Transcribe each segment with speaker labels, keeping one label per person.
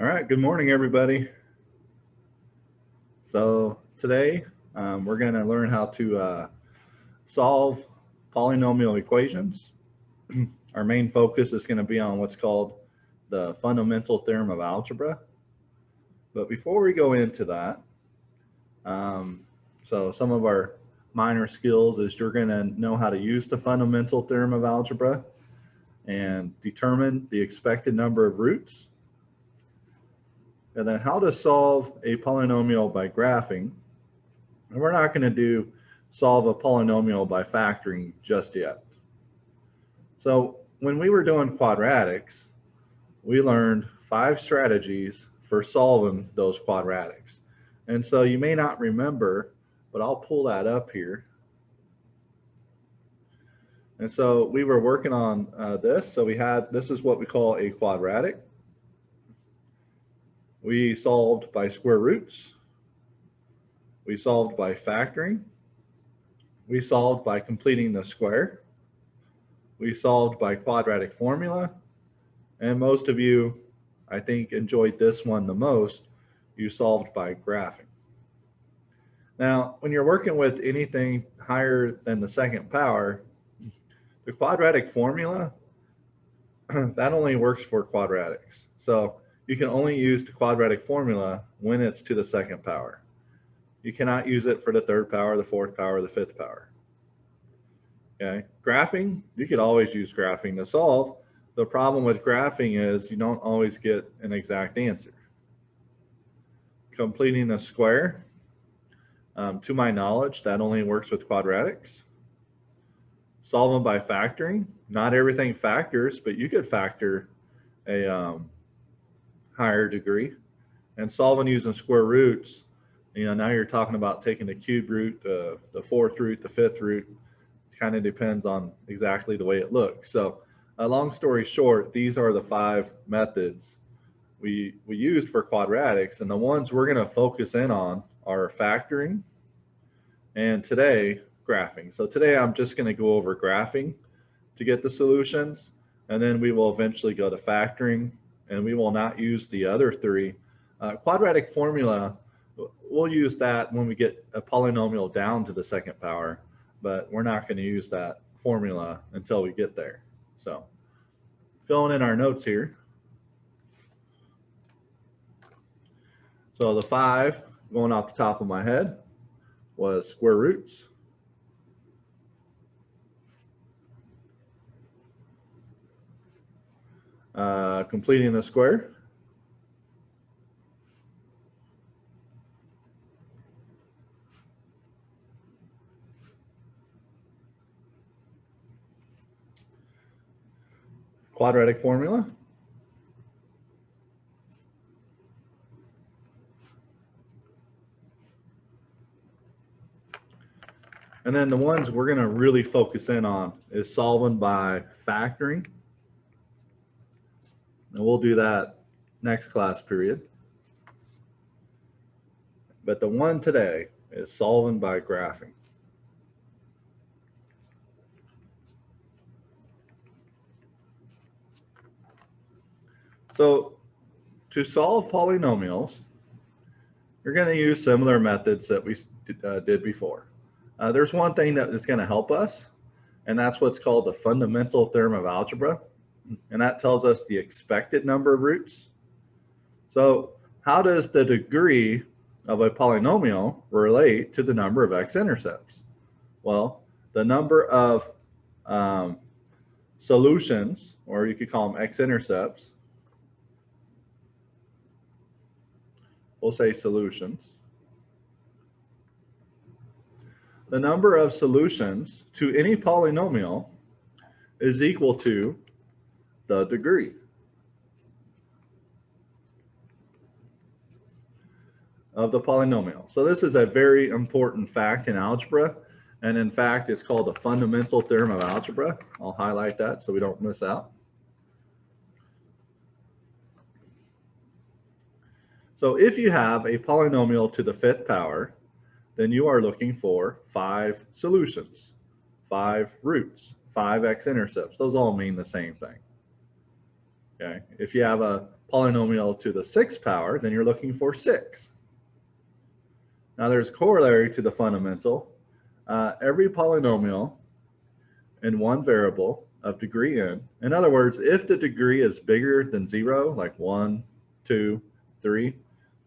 Speaker 1: All right, good morning, everybody. So today we're going to learn how to solve polynomial equations. Our main focus is going to be on what's called the fundamental theorem of algebra. But before we go into that, so some of our minor skills is you're going to know how to use the fundamental theorem of algebra and determine the expected number of roots. And then how to solve a polynomial by graphing. And we're not going to solve a polynomial by factoring just yet. So when we were doing quadratics, we learned 5 strategies for solving those quadratics. And so you may not remember, but I'll pull that up here. And so we were working on this. So this is what we call a quadratic. We solved by square roots. We solved by factoring. We solved by completing the square. We solved by quadratic formula. And most of you, I think, enjoyed this one the most. You solved by graphing. Now, when you're working with anything higher than the second power, the quadratic formula, that only works for quadratics. So you can only use the quadratic formula when it's to the second power. You cannot use it for the third power, the fourth power, the fifth power. Okay, graphing, you could always use graphing to solve. The problem with graphing is you don't always get an exact answer. Completing the square, to my knowledge, that only works with quadratics. Solving by factoring, not everything factors, but you could factor a higher degree. And solving using square roots, now you're talking about taking the cube root, the fourth root, the fifth root. Kind of depends on exactly the way it looks. So long story short, these are the 5 methods we used for quadratics, and the ones we're going to focus in on are factoring and today graphing. So today I'm just going to go over graphing to get the solutions, and then we will eventually go to factoring, and we will not use the other 3. Quadratic formula, we'll use that when we get a polynomial down to the second power, but we're not going to use that formula until we get there. So filling in our notes here. So the 5 going off the top of my head was square roots, completing the square, quadratic formula, and then the ones we're going to really focus in on is solving by factoring. And we'll do that next class period. But the one today is solving by graphing. So to solve polynomials, you're going to use similar methods that we did before. There's one thing that is going to help us, and that's what's called the fundamental theorem of algebra. And that tells us the expected number of roots. So how does the degree of a polynomial relate to the number of x-intercepts? Well, the number of solutions, or you could call them x-intercepts, we'll say solutions. The number of solutions to any polynomial is equal to the degree of the polynomial. So this is a very important fact in algebra, and in fact it's called the fundamental theorem of algebra. I'll highlight that so we don't miss out. So if you have a polynomial to the 5th power, then you are looking for 5 solutions, 5 roots, 5 x-intercepts. Those all mean the same thing. Okay. If you have a polynomial to the 6th power, then you're looking for 6. Now there's a corollary to the fundamental. Every polynomial in one variable of degree n, in other words, if the degree is bigger than 0, like 1, 2, 3,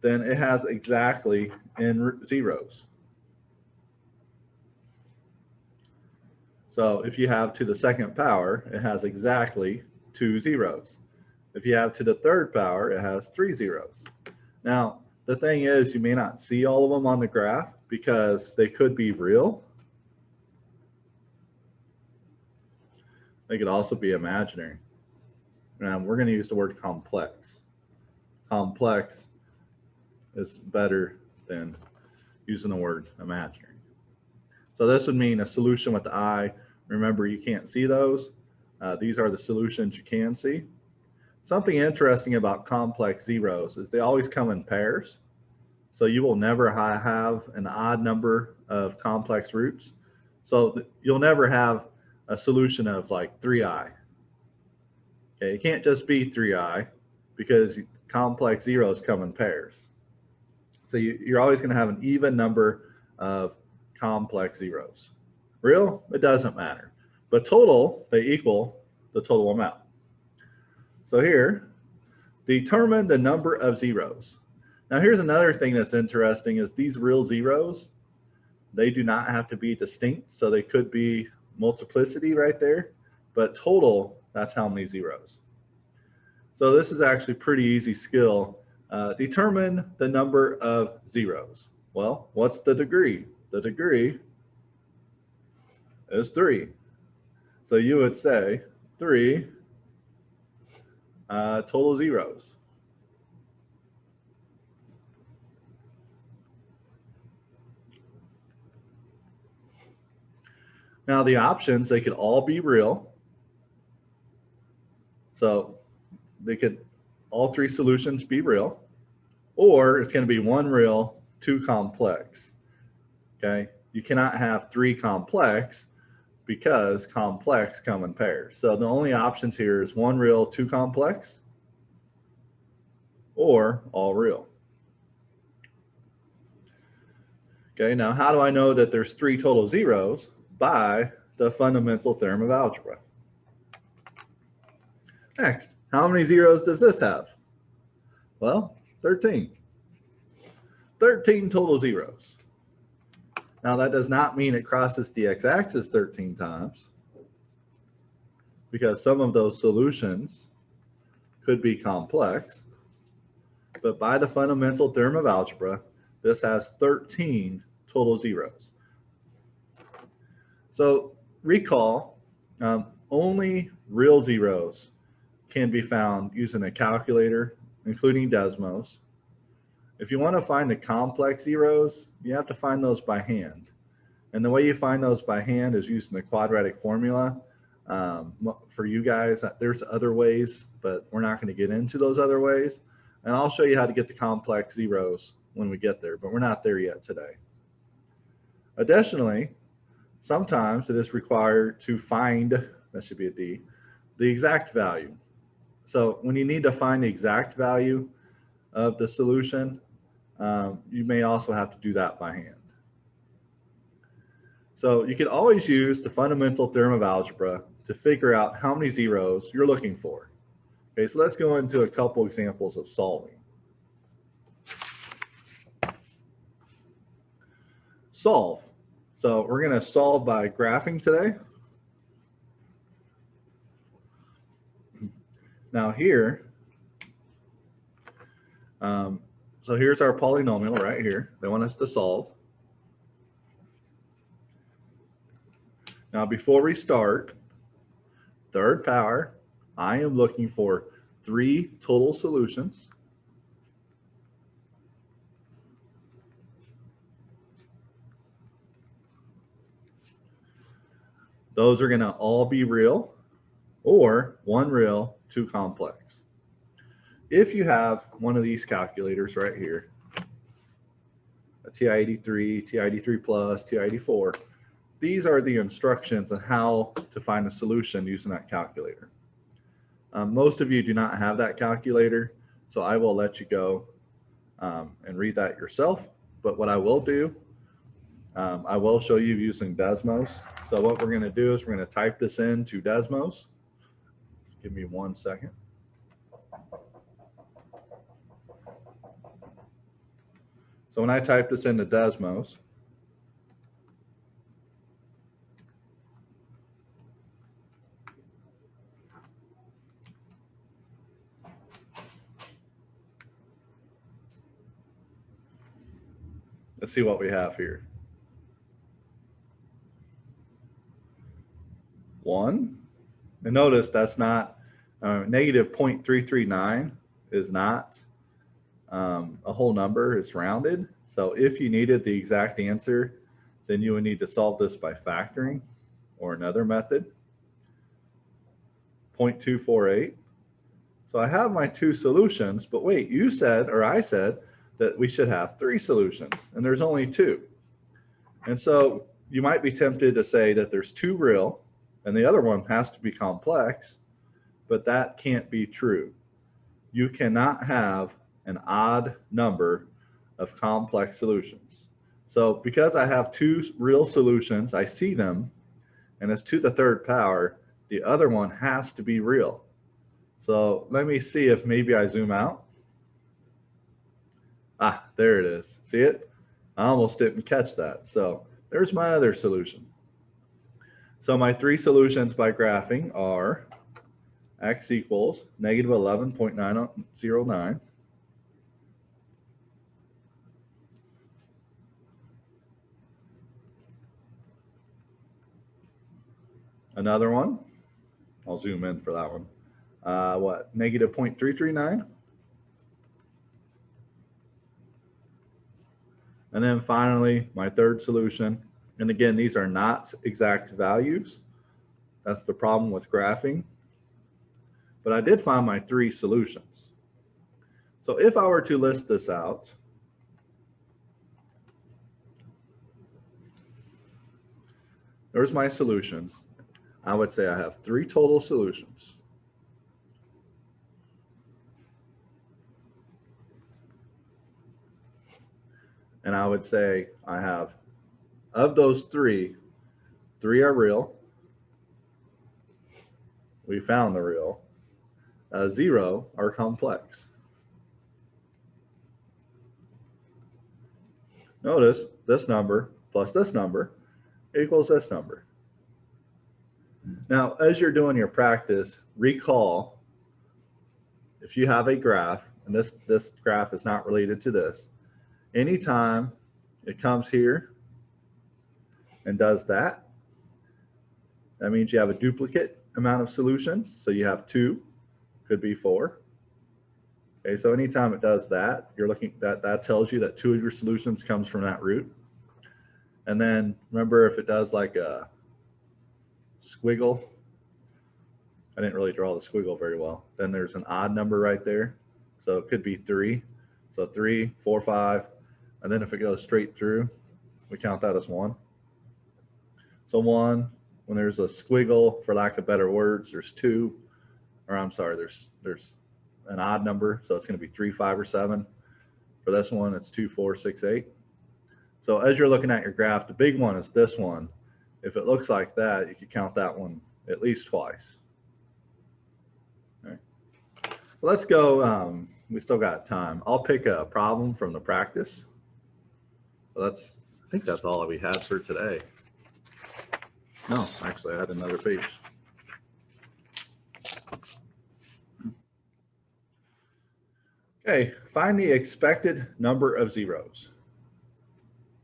Speaker 1: then it has exactly n zeros. So if you have to the 2nd power, it has exactly 2 zeros. If you have to the 3rd power, it has 3 zeros. Now, the thing is, you may not see all of them on the graph because they could be real. They could also be imaginary. And we're going to use the word complex. Complex is better than using the word imaginary. So this would mean a solution with the I. Remember, you can't see those. These are the solutions you can see. Something interesting about complex zeros is they always come in pairs. So you will never have an odd number of complex roots. So you'll never have a solution of like 3i. Okay, it can't just be 3i because complex zeros come in pairs. So you're always going to have an even number of complex zeros. Real, it doesn't matter. But total, they equal the total amount. So here, determine the number of zeros. Now here's another thing that's interesting is these real zeros, they do not have to be distinct. So they could be multiplicity right there, but total, that's how many zeros. So this is actually pretty easy skill. Determine the number of zeros. Well, what's the degree? The degree is 3. So you would say 3 total zeros. Now the options, they could all be real. So they could, all 3 solutions be real, or it's going to be 1 real, 2 complex. Okay, you cannot have 3 complex because complex come in pairs. So the only options here is 1 real, 2 complex, or all real. Okay, now how do I know that there's 3 total zeros? By the fundamental theorem of algebra. Next, how many zeros does this have? Well, 13. 13 total zeros. Now that does not mean it crosses the x-axis 13 times, because some of those solutions could be complex, but by the fundamental theorem of algebra, this has 13 total zeros. So recall, only real zeros can be found using a calculator, including Desmos. If you want to find the complex zeros, you have to find those by hand. And the way you find those by hand is using the quadratic formula. For you guys, there's other ways, but we're not going to get into those other ways. And I'll show you how to get the complex zeros when we get there, but we're not there yet today. Additionally, sometimes it is required to find, that should be a D, the exact value. So when you need to find the exact value of the solution, you may also have to do that by hand. So you can always use the fundamental theorem of algebra to figure out how many zeros you're looking for. Okay, so let's go into a couple examples of solving. Solve. So we're going to solve by graphing today. Now here, so here's our polynomial right here. They want us to solve. Now before we start, 3rd power, I am looking for 3 total solutions. Those are going to all be real, or 1 real, 2 complex. If you have one of these calculators right here, a TI-83, TI-83 plus, TI-84, these are the instructions on how to find a solution using that calculator. Most of you do not have that calculator. So I will let you go and read that yourself. But what I will do, I will show you using Desmos. So what we're going to do is we're going to type this into Desmos. Give me 1 second. So when I type this into Desmos, let's see what we have here. 1. And notice that's not negative 0.339 is not a whole number. It's rounded. So if you needed the exact answer, then you would need to solve this by factoring or another method. 0.248. So I have my 2 solutions, but wait, you said, or I said, that we should have 3 solutions, and there's only 2. And so you might be tempted to say that there's 2 real, and the other one has to be complex, but that can't be true. You cannot have an odd number of complex solutions. So because I have 2 real solutions, I see them, and it's to the 3rd power, the other one has to be real. So let me see if maybe I zoom out. Ah, there it is. See it? I almost didn't catch that. So there's my other solution. So my 3 solutions by graphing are x equals negative 11.909. Another one, I'll zoom in for that one. Negative 0.339. And then finally, my 3rd solution. And again, these are not exact values. That's the problem with graphing. But I did find my 3 solutions. So if I were to list this out, there's my solutions. I would say I have 3 total solutions. And I would say I have, of those 3, 3 are real. We found the real. 0 are complex. Notice this number plus this number equals this number. Now, as you're doing your practice, recall if you have a graph, and this graph is not related to this, anytime it comes here and does that, that means you have a duplicate amount of solutions. So you have 2, could be 4. Okay, so anytime it does that, you're looking that tells you that 2 of your solutions comes from that root. And then remember, if it does like a squiggle, I didn't really draw the squiggle very well, then there's an odd number right there. So it could be 3. So 3, 4, 5. And then if it goes straight through, we count that as 1. So 1, when there's a squiggle, for lack of better words, there's 2, or I'm sorry, there's an odd number. So it's going to be 3, 5, or 7. For this one, it's 2, 4, 6, 8. So as you're looking at your graph, the big one is this one. If it looks like that, you can count that one at least twice. All right. Well, let's go. We still got time. I'll pick a problem from the practice. So I think that's all we had for today. No, actually, I had another page. Okay, find the expected number of zeros.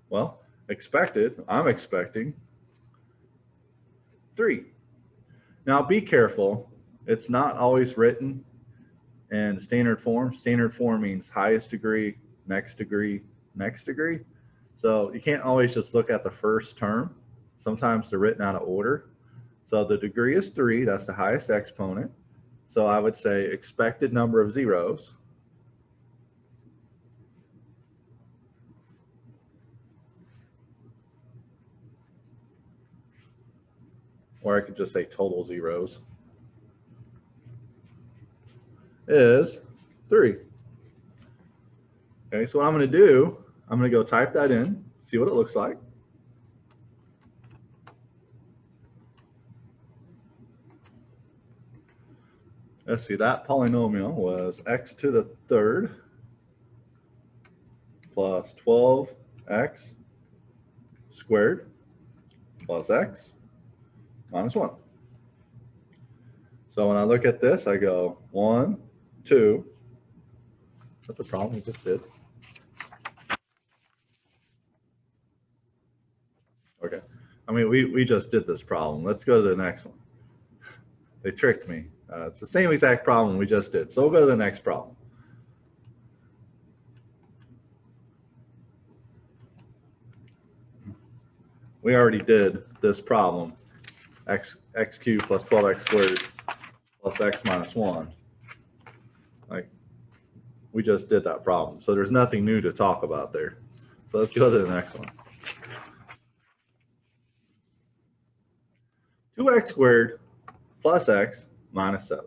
Speaker 1: Well, expected, I'm expecting 3. Now be careful, it's not always written in standard form. Standard form means highest degree, next degree, next degree. So you can't always just look at the first term. Sometimes they're written out of order. So the degree is 3, that's the highest exponent. So I would say expected number of zeros. Or I could just say total zeros, is 3. Okay, so what I'm going to do, I'm going to go type that in, see what it looks like. Let's see, that polynomial was x to the third plus 12x squared plus x minus 1. So when I look at this, I go 1, 2. That's the problem we just did. Okay. I mean, we just did this problem. Let's go to the next one. They tricked me. It's the same exact problem we just did. So we'll go to the next problem. We already did this problem, x cubed plus 12x squared plus x minus 1. Like, we just did that problem. So there's nothing new to talk about there. So let's go to the next one. 2x squared plus x minus 7.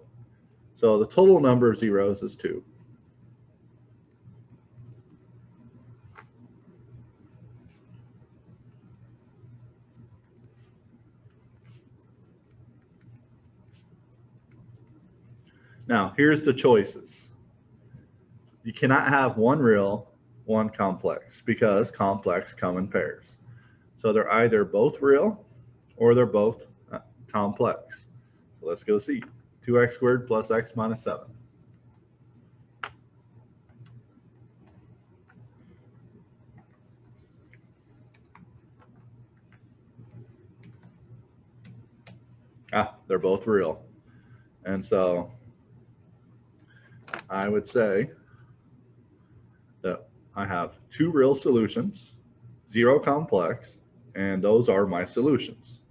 Speaker 1: So the total number of zeros is 2. Now, here's the choices. You cannot have one real, one complex, because complex come in pairs. So they're either both real or they're both complex. So let's go see. 2x squared plus x minus 7. They're both real. And so I would say that I have 2 real solutions, 0 complex, and those are my solutions.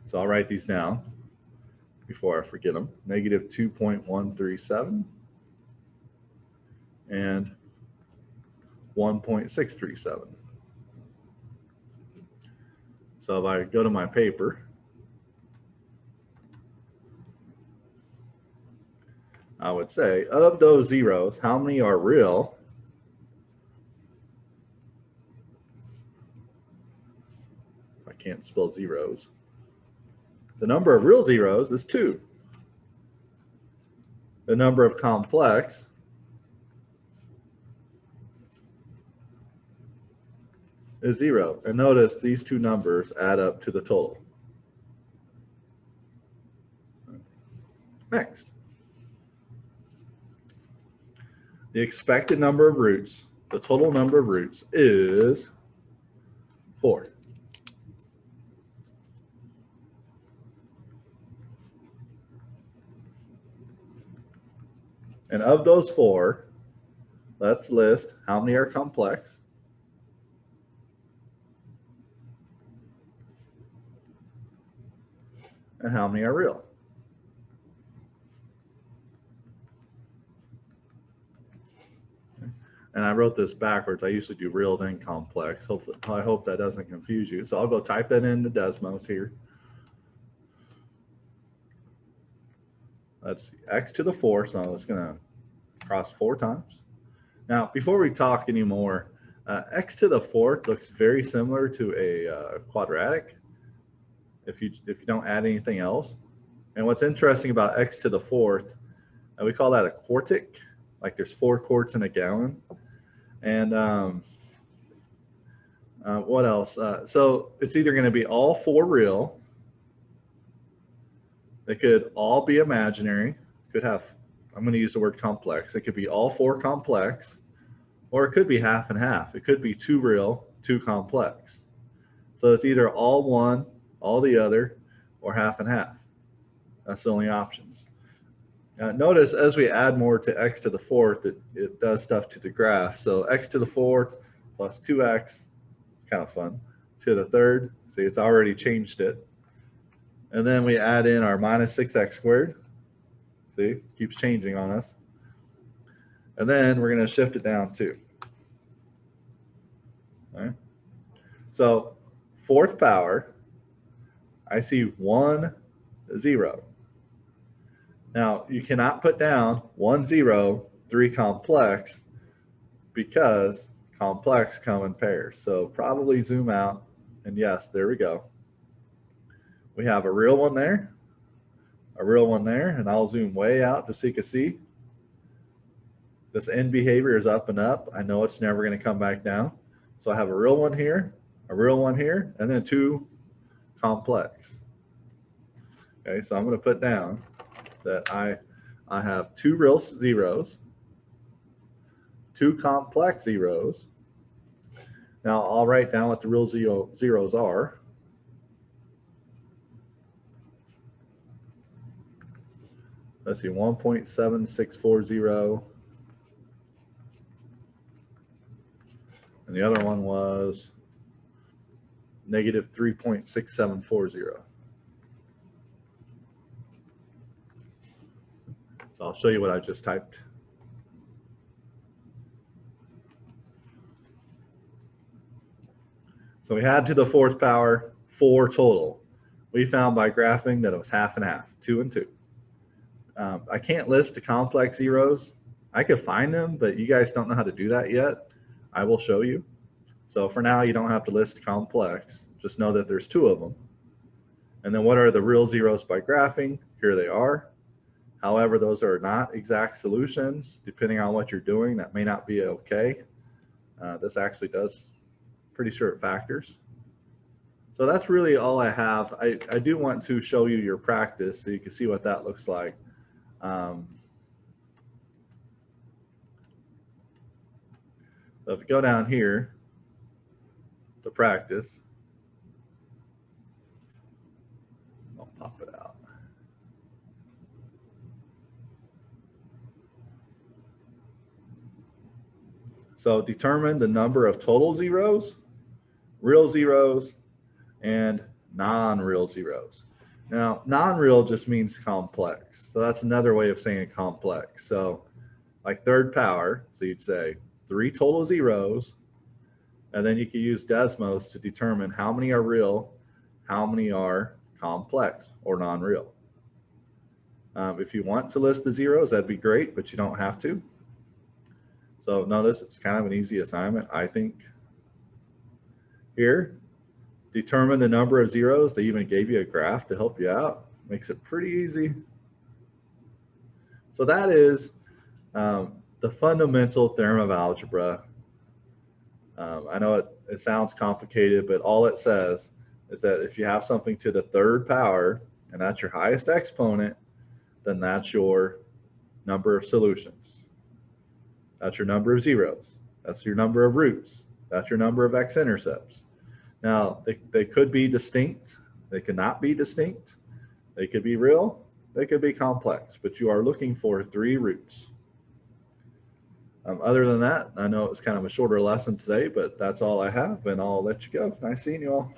Speaker 1: So I'll write these down before I forget them. Negative 2.137 and 1.637. So if I go to my paper, I would say, of those zeros, how many are real? I can't spell zeros. The number of real zeros is 2. The number of complex is 0. And notice these two numbers add up to the total. Next. The expected number of roots, the total number of roots is 4. And of those 4, let's list how many are complex and how many are real. And I wrote this backwards. I usually do real then complex. I hope that doesn't confuse you. So I'll go type that in the Desmos here. Let's see, x to the 4, so it's going to cross 4 times. Now, before we talk anymore, x to the 4th looks very similar to a quadratic if you don't add anything else. And what's interesting about x to the 4th, we call that a quartic, like there's 4 quarts in a gallon. And what else? So it's either going to be all 4 real. They could all be imaginary. Could have, I'm going to use the word complex. It could be all 4 complex, or it could be half and half. It could be 2 real, 2 complex. So it's either all one, all the other, or half and half. That's the only options. Notice as we add more to x to the 4th, it does stuff to the graph. So x to the 4th plus 2x, kind of fun, to the 3rd. See, it's already changed it. And then we add in our minus 6x squared. See, keeps changing on us. And then we're going to shift it down too. All right. So 4th power, I see 1, 0. Now, you cannot put down 1, 0, 3 complex, because complex come in pairs. So probably zoom out, and yes, there we go. We have a real one there, a real one there, and I'll zoom way out just so you can see. This end behavior is up and up. I know it's never going to come back down. So I have a real one here, a real one here, and then two complex. Okay, so I'm going to put down that I have two real zeros, two complex zeros. Now I'll write down what the real zeros are. Let's see, 1.7640. And the other one was negative 3.6740. So I'll show you what I just typed. So we had to the fourth power 4 total. We found by graphing that it was half and half, 2 and 2. I can't list the complex zeros. I could find them, but you guys don't know how to do that yet. I will show you. So for now, you don't have to list complex. Just know that there's 2 of them. And then what are the real zeros by graphing? Here they are. However, those are not exact solutions. Depending on what you're doing, that may not be okay. This actually does pretty sure it factors. So that's really all I have. I do want to show you your practice so you can see what that looks like. So if you go down here to practice, I'll pop it out. So determine the number of total zeros, real zeros, and non-real zeros. Now, non-real just means complex. So that's another way of saying complex. So like third power, so you'd say 3 total zeros, and then you could use Desmos to determine how many are real, how many are complex or non-real. If you want to list the zeros, that'd be great, but you don't have to. So notice it's kind of an easy assignment, I think. Here, determine the number of zeros. They even gave you a graph to help you out. Makes it pretty easy. So that is the fundamental theorem of algebra. I know it sounds complicated, but all it says is that if you have something to the third power, and that's your highest exponent, then that's your number of solutions. That's your number of zeros. That's your number of roots. That's your number of x-intercepts. Now, they could be distinct. They could not be distinct. They could be real. They could be complex, but you are looking for 3 roots. Other than that, I know it was kind of a shorter lesson today, but that's all I have, and I'll let you go. Nice seeing you all.